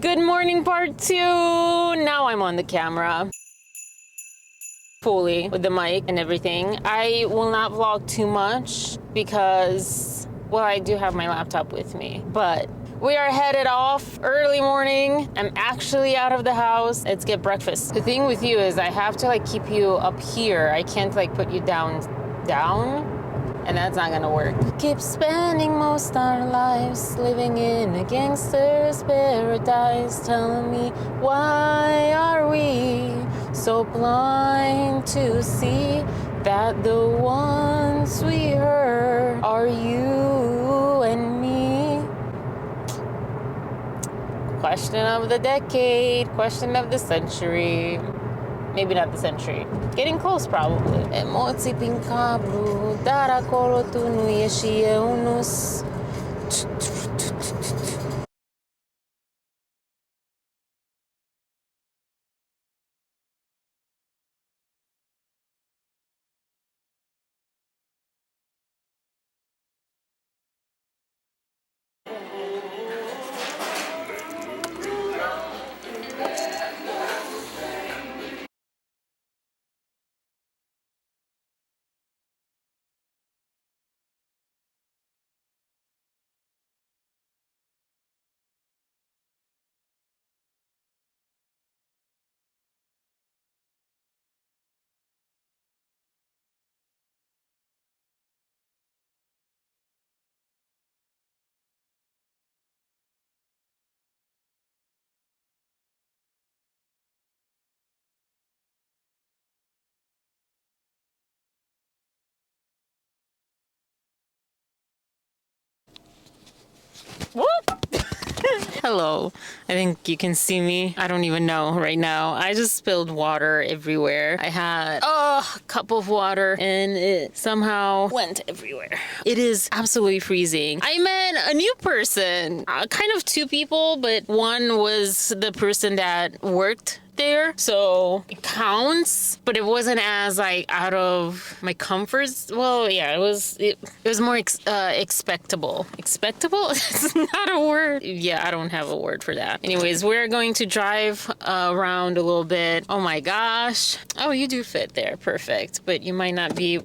Good morning, part 2. Now I'm on the camera. Fully with the mic and everything. I will not vlog too much because, well, I do have my laptop with me, but we are headed off early morning. I'm actually out of the house. Let's get breakfast. The thing with you is I have to like keep you up here. I can't like put you down, and that's not gonna work. Keep spending most our lives living in a gangster's paradise. Telling me, why are we so blind to see that the ones we hurt are you and me? Question of the decade, question of the century. Maybe not the century. Getting close, probably. Emoții prin cablu, dar acolo tu nu ești și eu nu-s. What? Hello. I think you can see me. I don't even know right now. I just spilled water everywhere. I had a cup of water and it somehow went everywhere. It is absolutely freezing. I met a new person, kind of two people, but one was the person that worked there, so it counts, but it wasn't as like out of my comforts. Well, yeah, it was more expectable. Expectable? It's not a word. Yeah, I don't have a word for that. Anyways, we're going to drive around a little bit. Oh my gosh. Oh, you do fit there. Perfect. But I might not be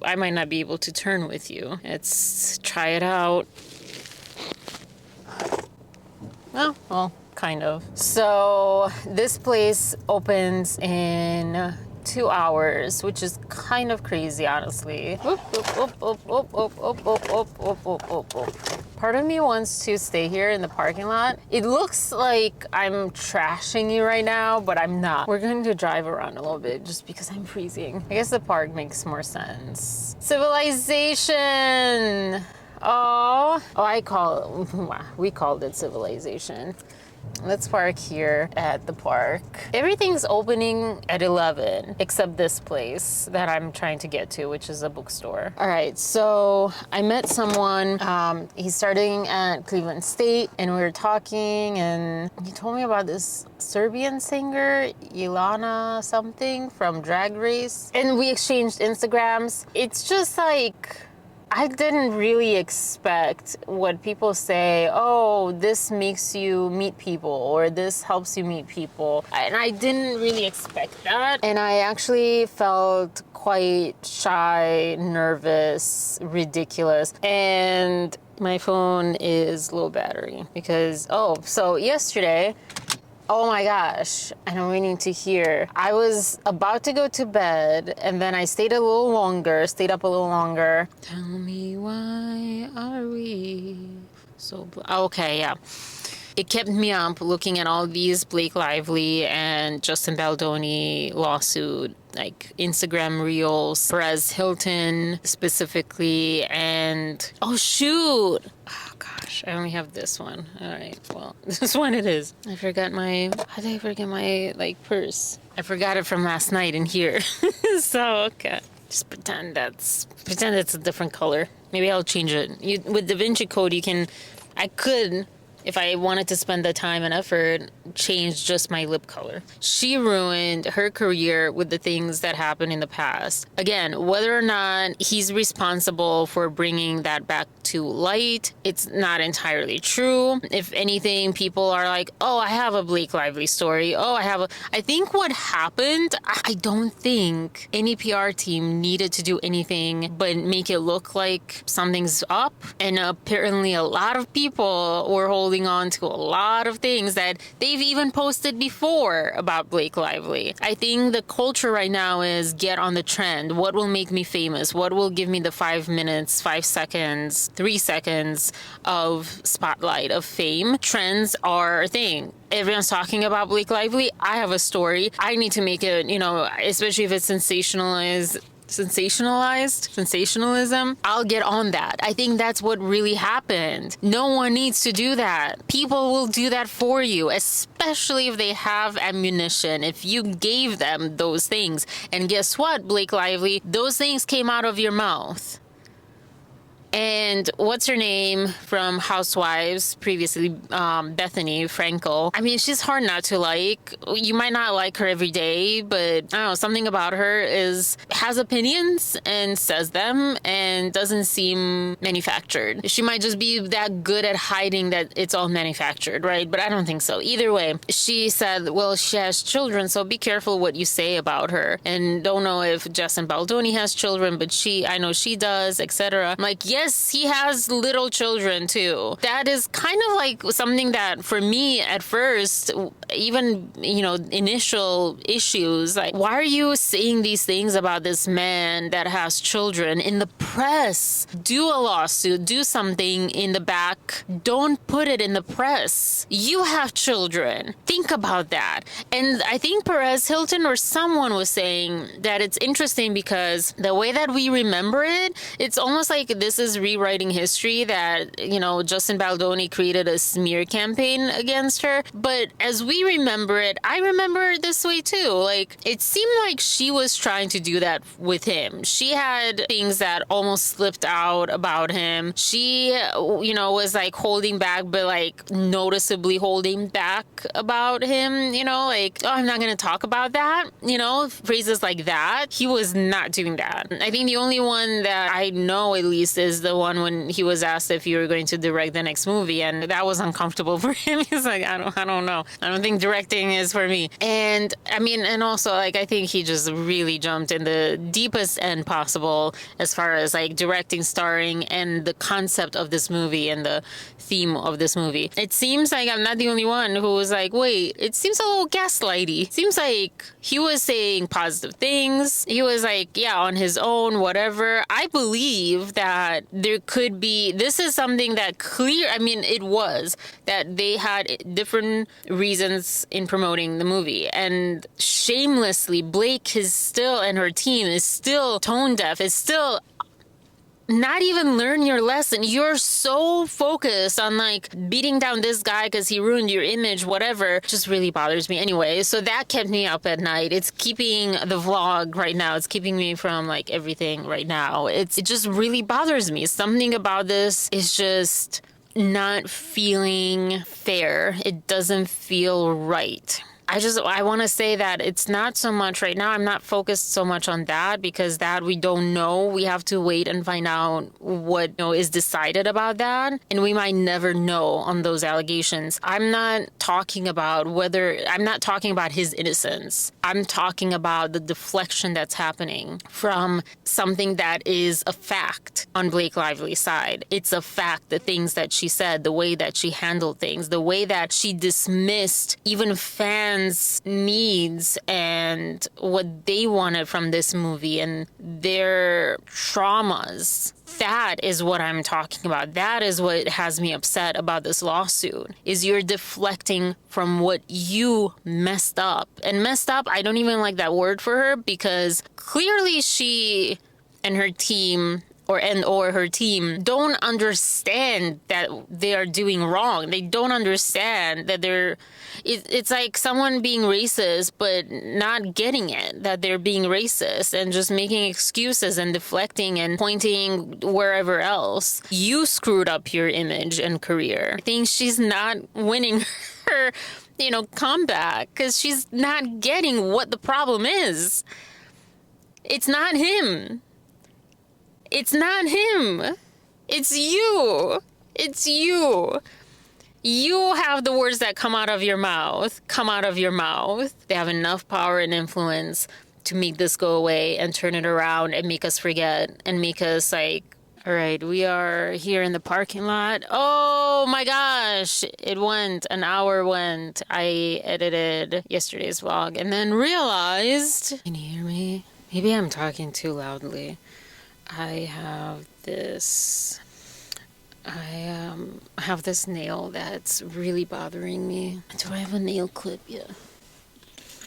able to turn with you. Let's try it out. Oh, well, kind of. So this place opens in 2 hours, which is kind of crazy, honestly. Part of me wants to stay here in the parking lot. It looks like I'm trashing you right now, but I'm not. We're going to drive around a little bit just because I'm freezing. I guess the park makes more sense. Civilization. We called it civilization. Let's park here at the park. Everything's opening at 11, except this place that I'm trying to get to, which is a bookstore. All right, so I met someone. He's starting at Cleveland State, and we were talking, and he told me about this Serbian singer, Ilana something from Drag Race, and we exchanged Instagrams. It's just like, I didn't really expect what people say, oh, this makes you meet people, or this helps you meet people. And I didn't really expect that. And I actually felt quite shy, nervous, ridiculous. And my phone is low battery because, so yesterday, oh my gosh, and I'm waiting to hear. I was about to go to bed, and then I stayed up a little longer. Tell me, why are we so okay, yeah. It kept me up looking at all these Blake Lively and Justin Baldoni lawsuit, like Instagram reels, Perez Hilton specifically, and oh shoot! Oh gosh, I only have this one. All right, well, this one it is. How did I forget my purse? I forgot it from last night in here. So okay, just pretend it's a different color. Maybe I'll change it. With DaVinci Code, I could if I wanted to spend the time and effort, change just my lip color. She ruined her career with the things that happened in the past. Again, whether or not he's responsible for bringing that back to light, it's not entirely true. If anything, people are like, oh, I have a Blake Lively story. Oh, I think what happened, I don't think any PR team needed to do anything but make it look like something's up. And apparently a lot of people were holding on to a lot of things that they've even posted before about Blake Lively. I think the culture right now is get on the trend. What will make me famous? What will give me the 5 minutes, 5 seconds, 3 seconds of spotlight, of fame? Trends are a thing. Everyone's talking about Blake Lively. I have a story. I need to make it, especially if it's sensationalism, I'll get on that. I think that's what really happened. No one needs to do that. People will do that for you, especially if they have ammunition, if you gave them those things. And guess what, Blake Lively? Those things came out of your mouth. And what's her name from Housewives, previously Bethany Frankel. I mean, she's hard not to like. You might not like her every day, but I don't know, something about her has opinions and says them and doesn't seem manufactured. She might just be that good at hiding that it's all manufactured, right? But I don't think so. Either way, she said, well, she has children, so be careful what you say about her. And don't know if Justin Baldoni has children, but I know she does, etc. I'm like, yes, he has little children too. That is kind of like something that for me at first, even, initial issues, like, why are you saying these things about this man that has children in the press? Do a lawsuit, do something in the back. Don't put it in the press. You have children. Think about that. And I think Perez Hilton or someone was saying that it's interesting because the way that we remember it, it's almost like this is rewriting history, that, Justin Baldoni created a smear campaign against her. But as we remember it, I remember it this way too. Like, it seemed like she was trying to do that with him. She had things that almost slipped out about him. She, was like holding back, but like noticeably holding back about him, like, oh, I'm not going to talk about that, phrases like that. He was not doing that. I think the only one that I know at least is the one when he was asked if you were going to direct the next movie, and that was uncomfortable for him. He's like, I don't know. I don't think directing is for me. And I mean, and also like, I think he just really jumped in the deepest end possible as far as like directing, starring, and the concept of this movie and the theme of this movie. It seems like I'm not the only one who was like, wait, it seems a little gaslighty. Seems like he was saying positive things. He was like, yeah, on his own, whatever. I believe that there could be, this is something that it was that they had different reasons in promoting the movie. And shamelessly, Blake is still, and her team is still tone deaf, is still not even learn your lesson. You're so focused on like beating down this guy because he ruined your image, whatever. It just really bothers me. Anyway, so that kept me up at night. It's keeping the vlog right now. It's keeping me from like everything right now. It just really bothers me. Something about this is just not feeling fair. It doesn't feel right. I want to say that it's not so much right now. I'm not focused so much on that because that we don't know. We have to wait and find out what is decided about that. And we might never know on those allegations. I'm not talking about his innocence. I'm talking about the deflection that's happening from something that is a fact on Blake Lively's side. It's a fact, the things that she said, the way that she handled things, the way that she dismissed even fans' needs and what they wanted from this movie and their traumas. That is what I'm talking about. That is what has me upset about this lawsuit, is you're deflecting from what you messed up. And messed up, I don't even like that word for her because clearly she and her team or her team don't understand that they are doing wrong. They don't understand that it's like someone being racist but not getting it, that they're being racist and just making excuses and deflecting and pointing wherever else. You screwed up your image and career. I think she's not winning her, comeback because she's not getting what the problem is. It's not him. It's not him. It's you. It's you. You have the words that come out of your mouth. They have enough power and influence to make this go away and turn it around and make us forget and make us like, all right, we are here in the parking lot. Oh my gosh, an hour went. I edited yesterday's vlog and then realized, can you hear me? Maybe I'm talking too loudly. I have this nail that's really bothering me. Do I have a nail clip yet?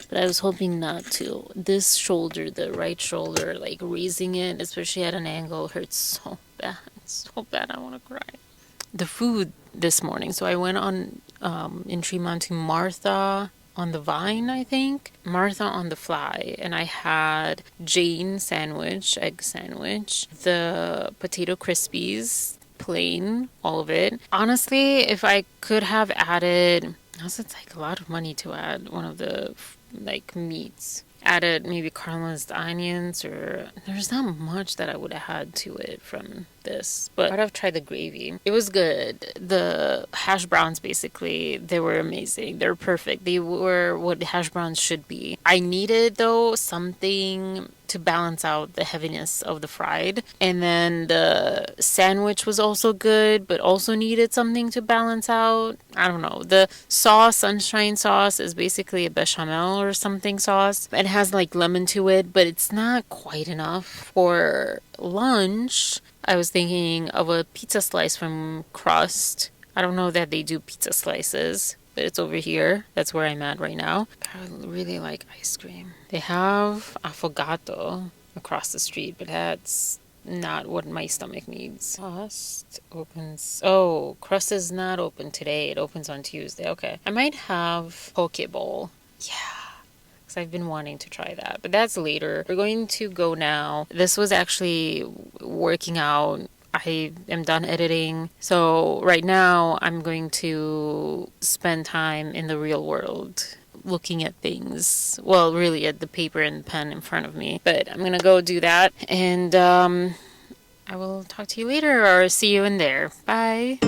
But I was hoping not to. This shoulder, the right shoulder, like raising it, especially at an angle, hurts so bad. So bad, I want to cry. The food this morning. So I went on in TREMONT to Martha on the Vine, I think. Martha on the Fly. And I had Jane sandwich, egg sandwich, the potato crispies, plain, all of it. Honestly, if I could have added, also it's like a lot of money to add one of the like meats. Added maybe caramelized onions, or there's not much that I would have had to it from this, but I'd have tried the gravy. It was good. The hash browns, basically, they were amazing. They're perfect. They were what hash browns should be. I needed though something to balance out the heaviness of the fried, and then the sandwich was also good but also needed something to balance out. I don't know, the sauce, sunshine sauce, is basically a bechamel or something sauce. It has like lemon to it, but it's not quite enough. For lunch, I was thinking of a pizza slice from Crust. I don't know that they do pizza slices, but it's over here. That's where I'm at right now. I really like ice cream. They have affogato across the street, but that's not what my stomach needs. Crust opens. Oh, Crust is not open today. It opens on Tuesday. Okay. I might have poke bowl. Yeah. Because I've been wanting to try that, but that's later. We're going to go now. This was actually working out. I am done editing. So right now I'm going to spend time in the real world looking at things. Well, really at the paper and pen in front of me. But I'm going to go do that. And I will talk to you later or see you in there. Bye.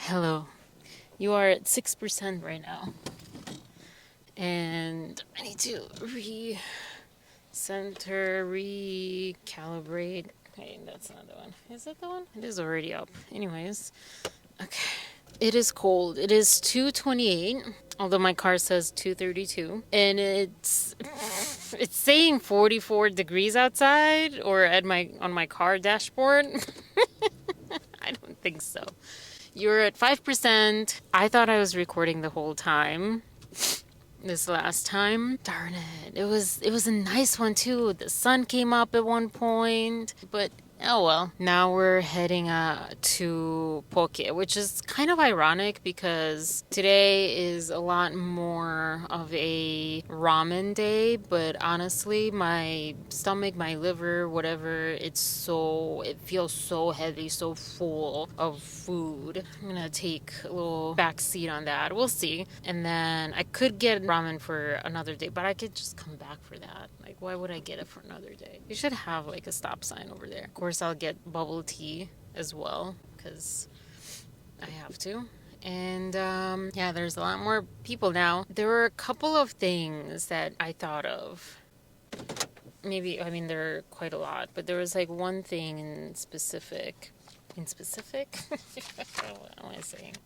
Hello. You are at 6% right now. And I need to recalibrate. Okay, that's not the one. Is that the one? It is already up. Anyways. Okay. It is cold. It is 2:28, although my car says 2:32, and it's saying 44 degrees outside or at my on my car dashboard. I don't think so. You're at 5%. I thought I was recording the whole time. This last time. Darn it. It was a nice one too. The sun came up at one point, but oh well. Now we're heading to Poke, which is kind of ironic because today is a lot more of a ramen day, but honestly, my stomach, my liver, whatever, it feels so heavy, so full of food. I'm gonna take a little back seat on that. We'll see. And then I could get ramen for another day, but I could just come back for that. Like, why would I get it for another day? You should have like a stop sign over there. Of course, I'll get bubble tea as well because I have to. And yeah, there's a lot more people now. There were a couple of things that I thought of. Maybe, I mean, there are quite a lot, but there was like one thing in specific. In specific? What am I saying?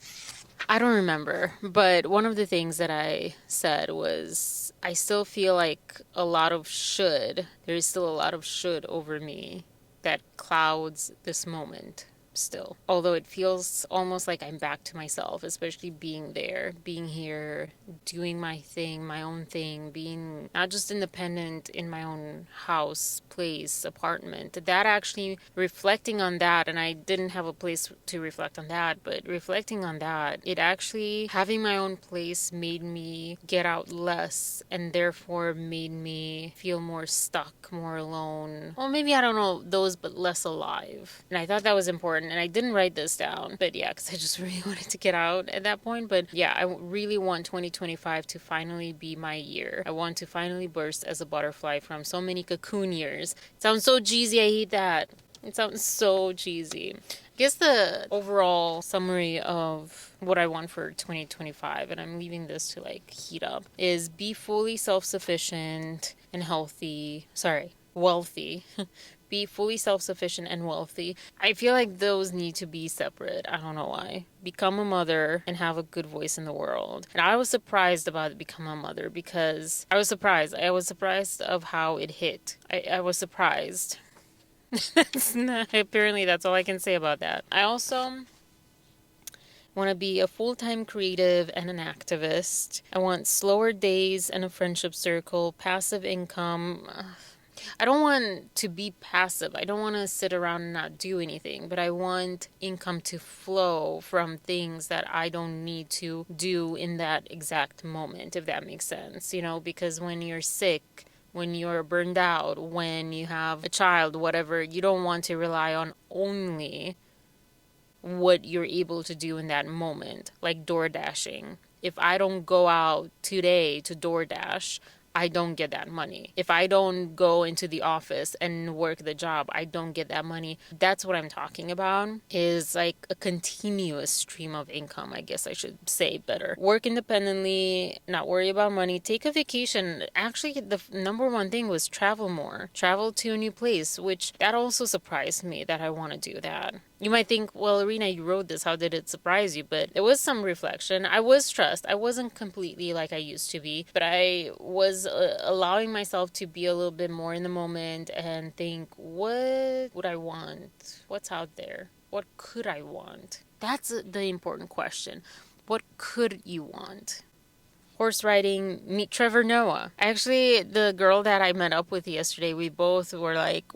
I don't remember, but one of the things that I said was I still feel like there is still a lot of should over me that clouds this moment still. Although it feels almost like I'm back to myself, especially being there, being here, doing my thing, my own thing, being not just independent in my own house, place, apartment. That actually reflecting on that, and I didn't have a place to reflect on that, but reflecting on that, it actually having my own place made me get out less and therefore made me feel more stuck, more alone. Well, maybe I don't know those, but less alive. And I thought that was important. And I didn't write this down, but yeah, because I just really wanted to get out at that point. But yeah, I really want 2025 to finally be my year. I want to finally burst as a butterfly from so many cocoon years. It sounds so cheesy. I hate that. It sounds so cheesy. I guess the overall summary of what I want for 2025, and I'm leaving this to like heat up, is be fully self-sufficient and wealthy. Be fully self-sufficient and wealthy. I feel like those need to be separate. I don't know why. Become a mother and have a good voice in the world. And I was surprised about become a mother because I was surprised. I was surprised of how it hit. I was surprised. Apparently that's all I can say about that. I also want to be a full-time creative and an activist. I want slower days and a friendship circle, passive income. I don't want to be passive. I don't want to sit around and not do anything, but I want income to flow from things that I don't need to do in that exact moment, if that makes sense, because when you're sick, when you're burned out, when you have a child, whatever, you don't want to rely on only what you're able to do in that moment, like door dashing. If I don't go out today to DoorDash, I don't get that money. If I don't go into the office and work the job, I don't get that money. That's what I'm talking about, is like a continuous stream of income, I guess I should say better. Work independently, not worry about money, take a vacation. Actually, the number one thing was travel more. Travel to a new place, which that also surprised me that I want to do that. You might think, well, Arina, you wrote this. How did it surprise you? But there was some reflection. I was stressed. I wasn't completely like I used to be, but I was allowing myself to be a little bit more in the moment and think, what would I want? What's out there? What could I want? That's the important question. What could you want? Horse riding, meet Trevor Noah. Actually, the girl that I met up with yesterday, we both were like,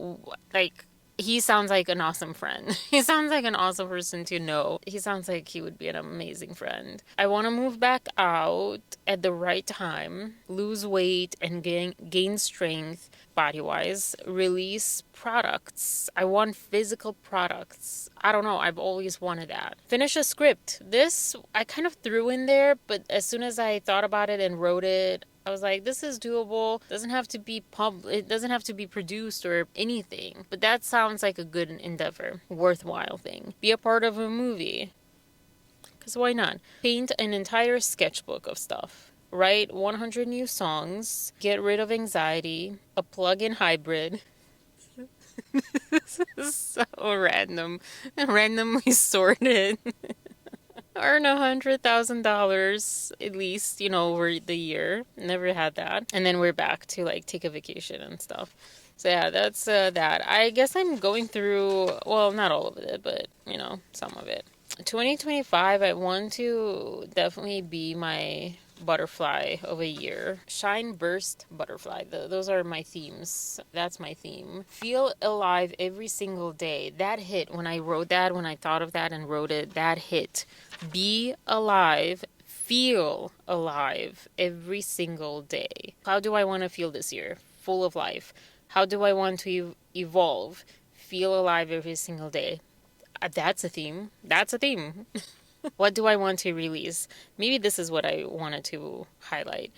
he sounds like an awesome friend. He sounds like an awesome person to know. He sounds like he would be an amazing friend. I want to move back out at the right time, lose weight and gain strength body-wise, release products. I want physical products. I don't know. I've always wanted that. Finish a script. This I kind of threw in there, but as soon as I thought about it and wrote it, I was like, this is doable. It doesn't have to be produced or anything. But that sounds like a good endeavor, worthwhile thing. Be a part of a movie. Because why not? Paint an entire sketchbook of stuff. Write 100 new songs. Get rid of anxiety. A plug-in hybrid. This is so random. Randomly sorted. Earn $100,000 at least, over the year. Never had that. And then we're back to like take a vacation and stuff. So yeah, that's that. I guess I'm going through, well, not all of it, but some of it. 2025, I want to definitely be my butterfly of a year. Shine, burst, butterfly. Those are my themes. That's my theme. Feel alive every single day. That hit when I wrote that, when I thought of that and wrote it, that hit. Be alive. Feel alive every single day. How do I want to feel this year? Full of life. How do I want to evolve? Feel alive every single day. That's a theme. That's a theme. What do I want to release? Maybe this is what I wanted to highlight.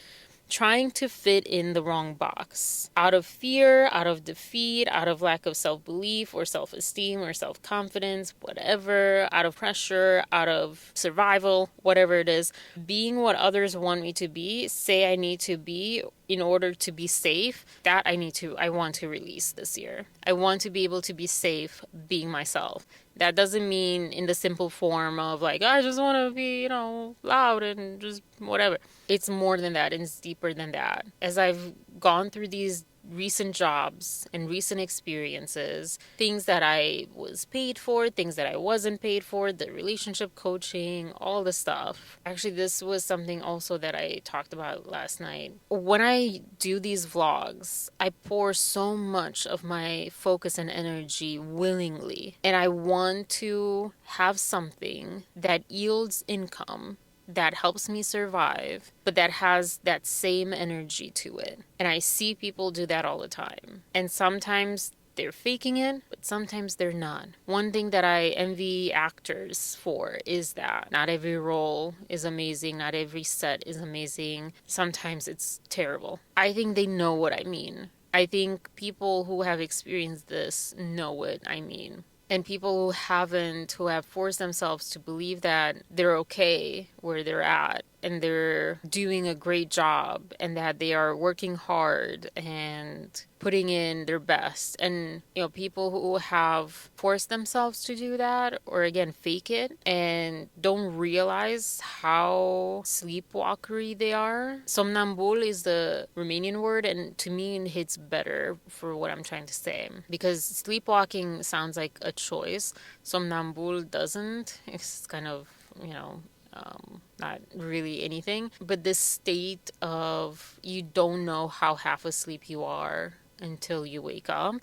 Trying to fit in the wrong box. Out of fear, out of defeat, out of lack of self-belief or self-esteem or self-confidence, whatever, out of pressure, out of survival, whatever it is. Being what others want me to be, say I need to be in order to be safe, that I want to release this year. I want to be able to be safe being myself. That doesn't mean in the simple form of like, I just want to be, loud and just whatever. It's more than that and it's deeper than that. As I've gone through these recent jobs and recent experiences, things that I was paid for, things that I wasn't paid for, the relationship coaching, all the stuff. Actually, this was something also that I talked about last night. When I do these vlogs, I pour so much of my focus and energy willingly, and I want to have something that yields income, that helps me survive, but that has that same energy to it. And I see people do that all the time. And sometimes they're faking it, but sometimes they're not. One thing that I envy actors for is that not every role is amazing, not every set is amazing. Sometimes it's terrible. I think they know what I mean. I think people who have experienced this know what I mean. And people who have forced themselves to believe that they're okay where they're at and they're doing a great job and that they are working hard and putting in their best. And, people who have forced themselves to do that or again, fake it and don't realize how sleepwalkery they are. Somnambul is the Romanian word, and to me it hits better for what I'm trying to say. Because sleepwalking sounds like a choice. Somnambul doesn't. It's kind of, not really anything. But this state of you don't know how half asleep you are until you wake up.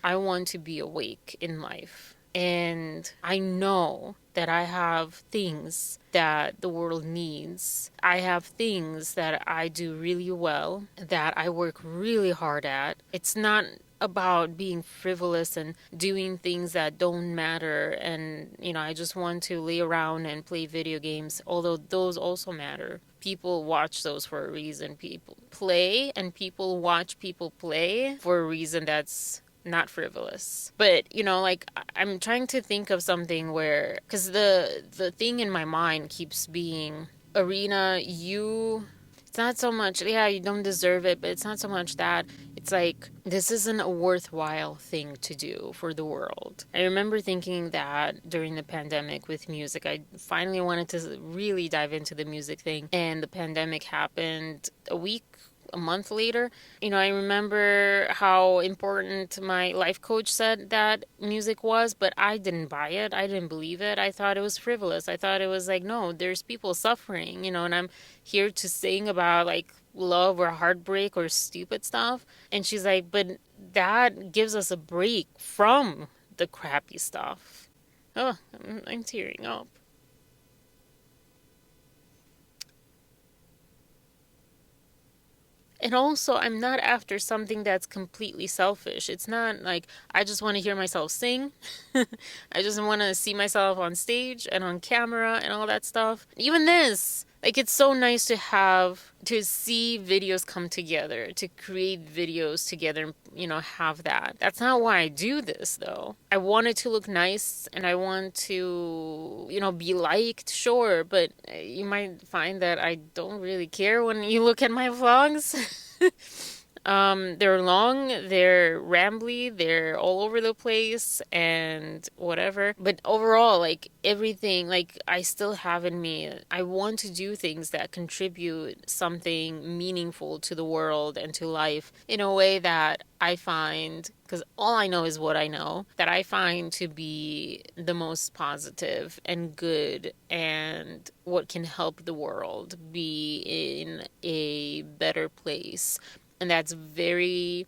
I want to be awake in life. And I know that I have things that the world needs. I have things that I do really well, that I work really hard at. It's not about being frivolous and doing things that don't matter. And, I just want to lay around and play video games, although those also matter. People watch those for a reason. People play and people watch people play for a reason that's not frivolous. But, I'm trying to think of something where, because the thing in my mind keeps being, Arina, it's not so much, yeah, you don't deserve it, but it's not so much that. It's like, this isn't a worthwhile thing to do for the world. I remember thinking that during the pandemic with music. I finally wanted to really dive into the music thing, and the pandemic happened a month later. I remember how important my life coach said that music was, but I didn't buy it. I didn't believe it. I thought it was frivolous. I thought it was like, no, there's people suffering, and I'm here to sing about like love or heartbreak or stupid stuff. And she's like, but that gives us a break from the crappy stuff. Oh, I'm tearing up. And also, I'm not after something that's completely selfish. It's not like I just want to hear myself sing. I just want to see myself on stage and on camera and all that stuff. Even this, Like, it's so nice to see videos come together, to create videos together, you know, have that. That's not why I do this, though. I want it to look nice and I want to, you know, be liked, sure, but you might find that I don't really care when you look at my vlogs. They're long, they're rambly, they're all over the place and whatever. But overall, like everything, like I still have in me, I want to do things that contribute something meaningful to the world and to life in a way that I find, because all I know is what I know, that I find to be the most positive and good and what can help the world be in a better place. And that's very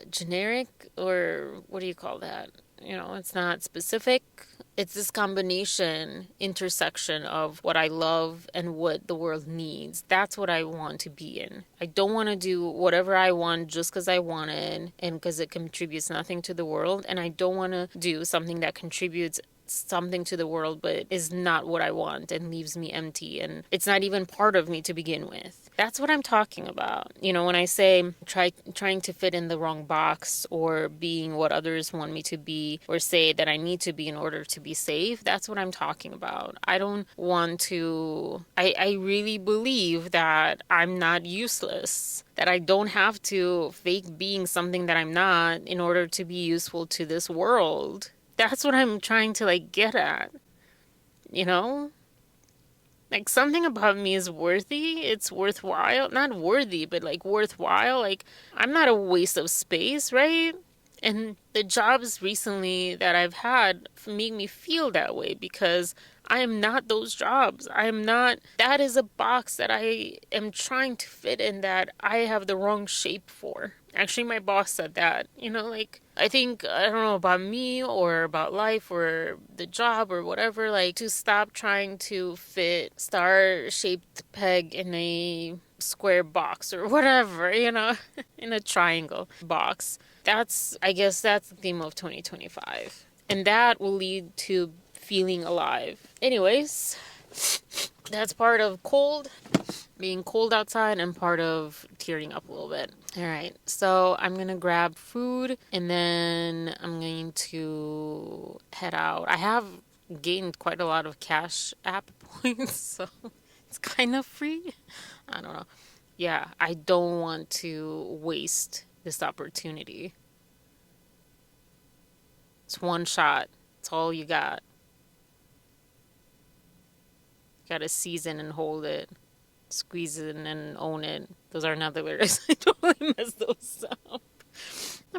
generic, or what do you call that? You know, it's not specific. It's this combination, intersection of what I love and what the world needs. That's what I want to be in. I don't want to do whatever I want just because I want it and because it contributes nothing to the world. And I don't want to do something that contributes something to the world but is not what I want and leaves me empty and it's not even part of me to begin with. That's what I'm talking about. You know, when I say trying to fit in the wrong box or being what others want me to be or say that I need to be in order to be safe, that's what I'm talking about. I don't want to, I really believe that I'm not useless, that I don't have to fake being something that I'm not in order to be useful to this world. That's what I'm trying to like get at, you know? Like something about me is worthy. It's worthwhile. Not worthy, but like worthwhile. Like I'm not a waste of space, right? And the jobs recently that I've had make me feel that way because I am not those jobs. I am not, that is a box that I am trying to fit in that I have the wrong shape for. Actually, my boss said that, you know, like, I think, I don't know about me or about life or the job or whatever, like, to stop trying to fit star-shaped peg in a square box or whatever, you know, in a triangle box. I guess that's the theme of 2025. And that will lead to feeling alive. Anyways, that's part of being cold outside and part of tearing up a little bit. All right, so I'm gonna grab food and then I'm going to head out. I have gained quite a lot of Cash App points, so it's kind of free. I don't know. Yeah, I don't want to waste this opportunity. It's one shot. It's all you got. You gotta seize it and hold it. Squeeze it and own it. Those are not the lyrics. I totally messed those up.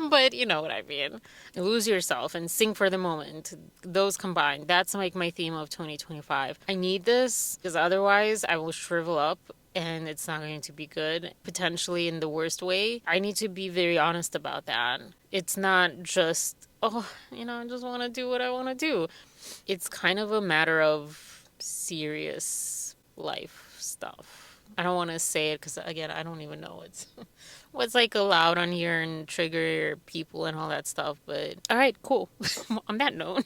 But you know what I mean. Lose yourself and sing for the moment. Those combined. That's like my theme of 2025. I need this because otherwise I will shrivel up and it's not going to be good, potentially in the worst way. I need to be very honest about that. It's not just, oh, you know, I just want to do what I want to do. It's kind of a matter of serious life stuff. I don't want to say it because, again, I don't even know what's like allowed on here and trigger people and all that stuff. But all right, cool. On that note,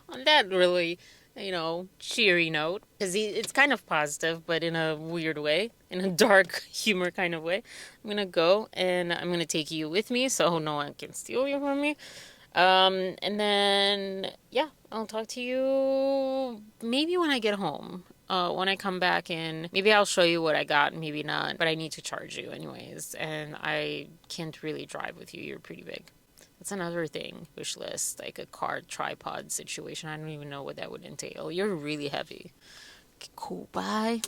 on that really, you know, cheery note, because it's kind of positive, but in a weird way, in a dark humor kind of way, I'm gonna go and I'm gonna take you with me so no one can steal you from me. And then, yeah, I'll talk to you maybe when I get home. When I come back in, maybe I'll show you what I got, maybe not, but I need to charge you anyways, and I can't really drive with you. You're pretty big. That's another thing, wish list, like a car tripod situation. I don't even know what that would entail. You're really heavy. Okay, cool, bye.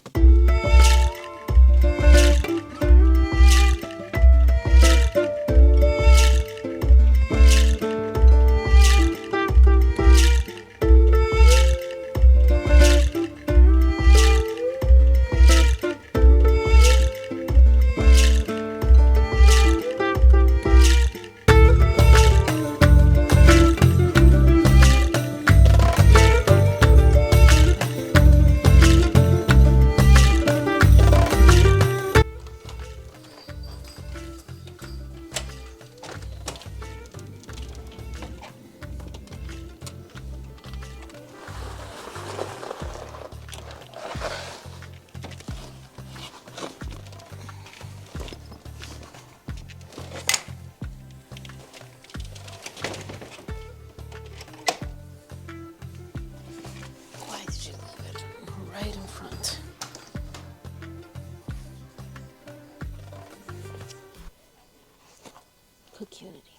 Unity.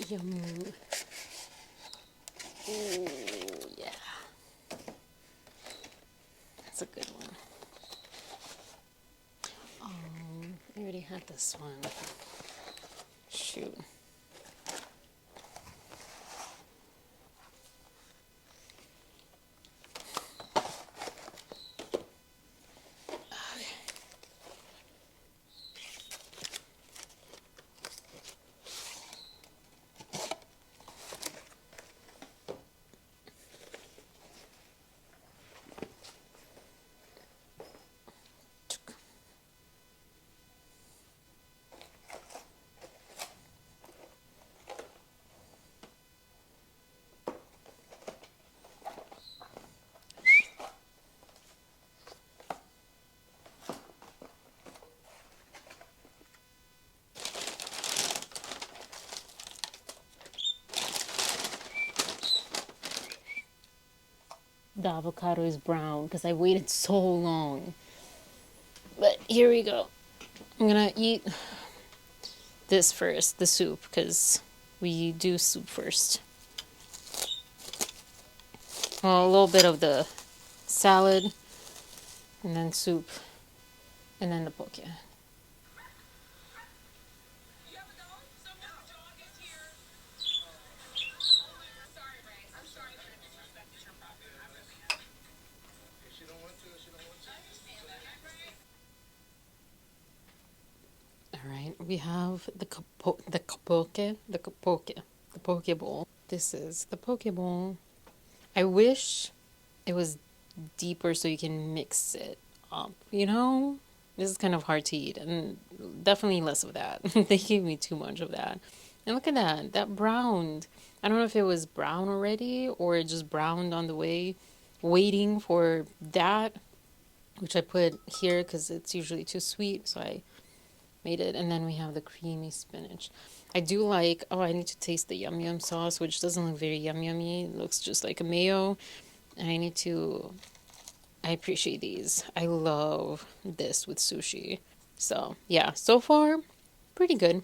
Yum. Ooh, yeah. That's a good one. I already had this one. Shoot. The avocado is brown because I waited so long. But here we go. I'm gonna eat this first, the soup, because we do soup first. Well, a little bit of the salad, and then soup, and then the poke. All right, we have the poke bowl. This is the poke bowl. I wish it was deeper so you can mix it up, you know? This is kind of hard to eat, and definitely less of that. They gave me too much of that. And look at that, that browned. I don't know if it was brown already or it just browned on the way, waiting for that, which I put here because it's usually too sweet, so I made it. And then we have the creamy spinach. I do like, oh, I need to taste the yum yum sauce, which doesn't look very yum yummy. It looks just like a mayo. And I appreciate these. I love this with sushi. So yeah, so far, pretty good.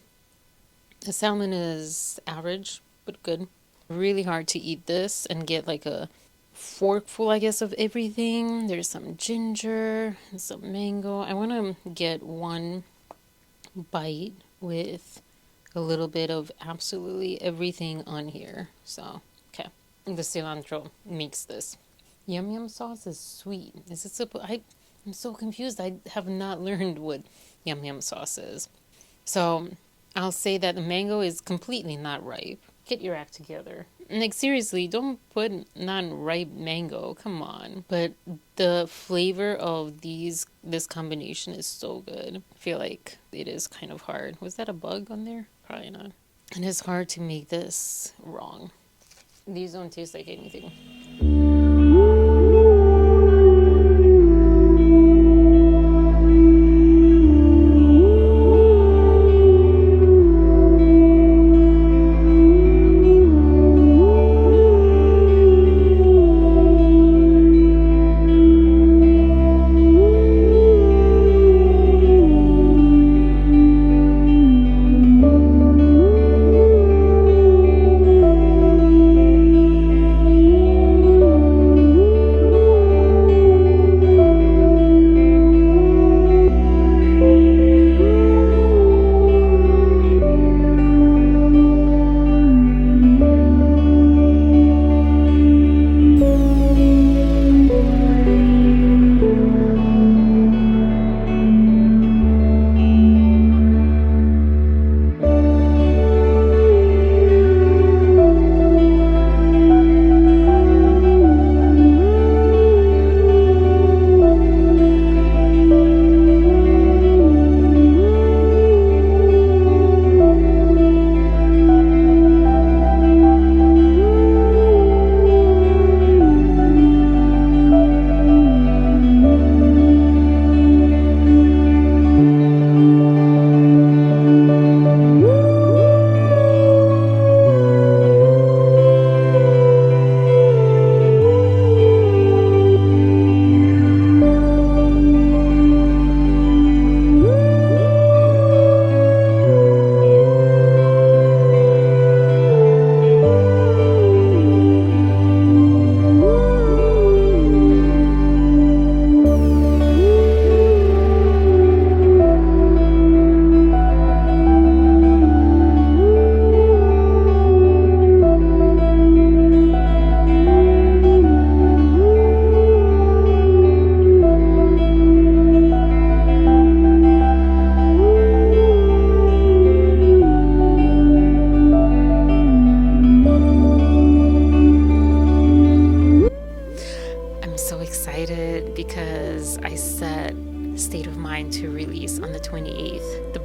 The salmon is average, but good. Really hard to eat this and get like a forkful, I guess, of everything. There's some ginger and some mango. I want to get one bite with a little bit of absolutely everything on here. So, okay. The cilantro makes this. Yum yum sauce is sweet. Is it supposed? I'm so confused. I have not learned what yum yum sauce is. So I'll say that the mango is completely not ripe. Get your act together. Like seriously, don't put non-ripe mango. Come on. But the flavor of this combination is so good. I feel like it is kind of hard. Was that a bug on there? Probably not. And it's hard to make this wrong. These don't taste like anything.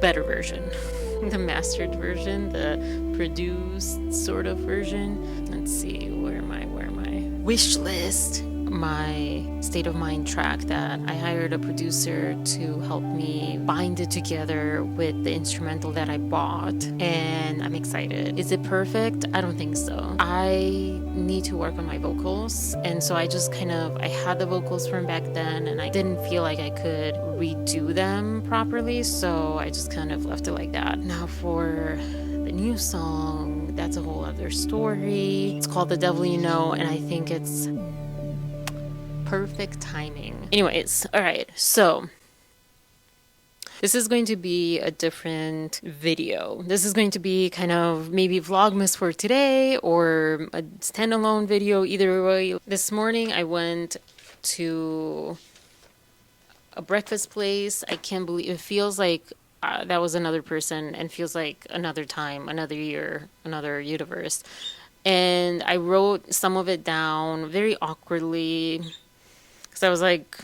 better version. The mastered version, the produced sort of version. Let's see, where am I? Wish list. My state of mind track that I hired a producer to help me bind it together with the instrumental that I bought, and I'm excited. Is it perfect? I don't think so. I need to work on my vocals, and so I had the vocals from back then, and I didn't feel like I could redo them properly, so I just kind of left it like that. Now for the new song, that's a whole other story. It's called The Devil You Know, and I think it's perfect timing. Anyways, all right, so this is going to be a different video. This is going to be kind of maybe Vlogmas for today or a standalone video, either way. This morning I went to a breakfast place. I can't believe it feels like that was another person and feels like another time, another year, another universe. And I wrote some of it down very awkwardly. So I was like,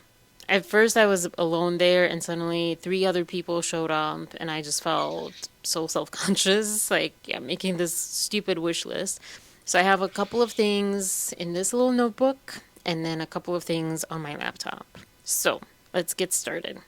at first I was alone there, and suddenly 3 other people showed up, and I just felt so self-conscious, like, yeah, making this stupid wish list. So I have a couple of things in this little notebook, and then a couple of things on my laptop. So let's get started.